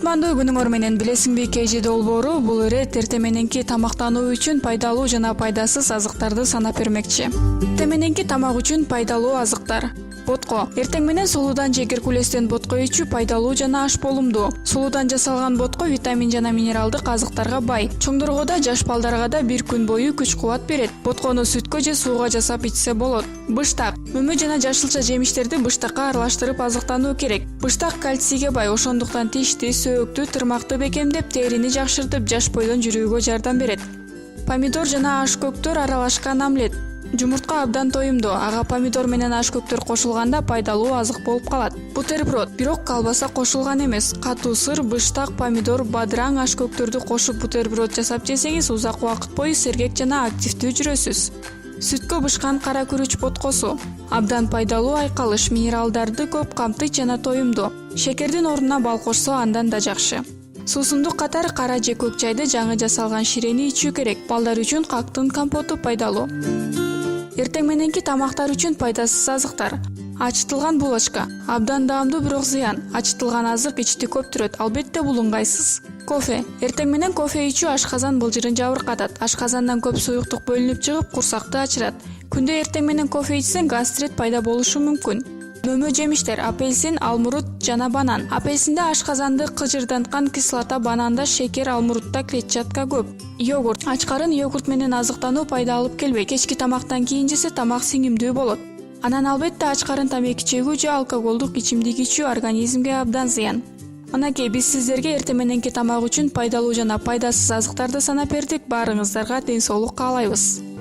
кутмандуу күнүңөр менен. Билесиңби, KG долбоору бул ирет эртең мененки тамактануу үчүн пайдалуу жана пайдасыз азыктарды санап бермекчи. Эртең мененки тамак үчүн пайдалуу азыктар. Ботко. Эртең менен сулуудан же геркулестен ботко ичүү пайдалуу жана аш болумдуу. Сулуудан жасалган ботко витамин жана минералдык азыктарга бай. Чоңдорго да, жаш балдарга да бир күн бою күч-кубат берет. Боткону сүткө же сууга жасап ичсе болот. Быштак. Мөмө жана жашылча жемиштерди быштакка аралаштырып азыктануу керек. Быштак кальцийге бай, ошондуктан тишти, сөөктү, тырмакты бекемдеп, терини жакшыртып, жаш бойдон жүрүүгө жардам берет. Помидор жана аш көктөр аралашкан омлет. Жумуртка абдан тоюмдуу. Ага помидор менен аш көктөр кошулганда пайдалуу азык болуп калат. Бутерброд. Бирок колбаса кошулган эмес. Катуу сыр, быштак, помидор, бадыраң, аш көктөрдү кошуп бутерброд жасап жесеңиз, узак убакыт бою сергек жана активдүү жүрөсүз. Сүткө бышкан кара күрүч боткосу. Абдан пайдалуу айкалыш, минералдарды көп камтыйт жана тоюмдуу. Шекердин ордуна бал кошсо андан да жакшы. Суусундук катары кара же көк чайды жаңы жасалган ширени ичүү керек. Балдар үчүн кактын компоту пайдалуу. Эртең мененки тамактар үчүн пайдасыз азыктар. Ачытылган булочка. Абдан даамдуу, бирок зыян. Ачытылган азык ичти көптүрөт, албетте бул ыңгайсыз. Кофе. Эртең менен кофе ичүү ашказан былжырын жабыркатат. Ашказандан көп суюктук бөлүнүп чыгып, курсакты ачырат. Күндө эртең менен кофе ичсең, гастрит пайда болушу мүмкүн. Мөмө жемиштер: апельсин, алмурут жана банан. Апельсинде ашказанды кыжырданткан кислота, бананда шекер, алмурутта клетчатка көп. Йогурт. Ачкарын йогурт менен азыктануу пайда алып келбейт. Кечки тамактан кийин жесе тамак сиңимдүү болот. Анан албетте ачкарын тамеки чегүү же алкоголдук ичимдик ичүү организмге абдан зыян. Анакей, биз сиздерге эртең мененки тамак үчүн пайдалуу жана пайдасыз азыктарды санап бердик. Баарыңыздарга ден соолук каалайбыз.